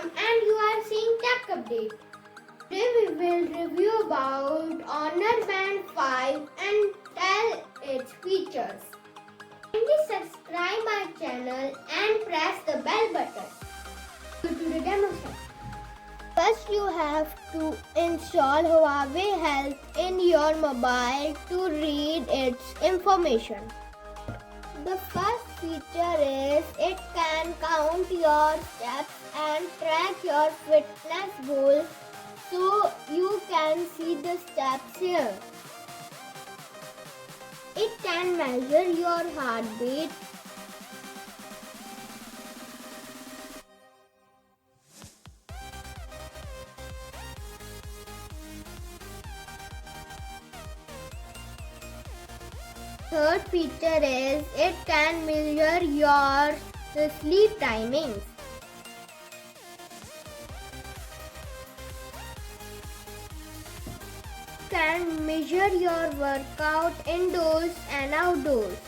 and you are seeing Tech Update. Today we will review about Honor Band 5 and tell its features. Kindly subscribe my channel and press the bell button. Go to the demo section. First you have to install Huawei Health in your mobile to read its information. The first feature is it can count your steps and track your fitness goals, so you can see the steps here. It can measure your heartbeat, third feature is it can measure your sleep timings. Can measure your workout indoors and outdoors.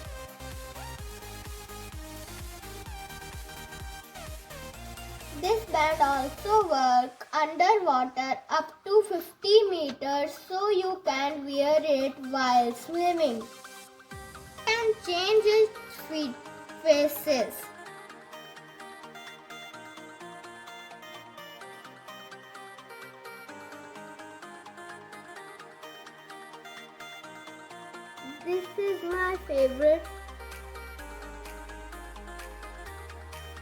This band also works underwater up to 50 meters, so you can wear it while swimming. Can change its faces. This is my favorite.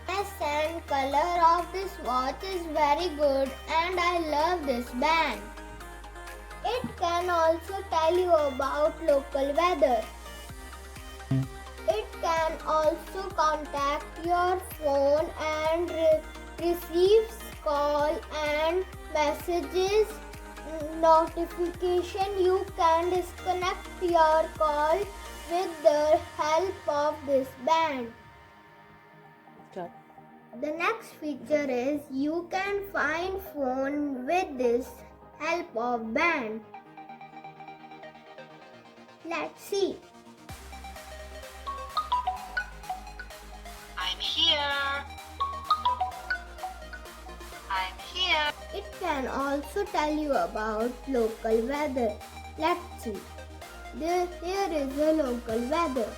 Yes, and color of this watch is very good and I love this band. It can also tell you about local weather. It can also contact your phone and receives call and messages notification. You can disconnect your call with the help of this band. The next feature is you can find phone with this help of band. Let's see. I'm here. I'm here. It can also tell you about local weather. Let's see. Here is the local weather.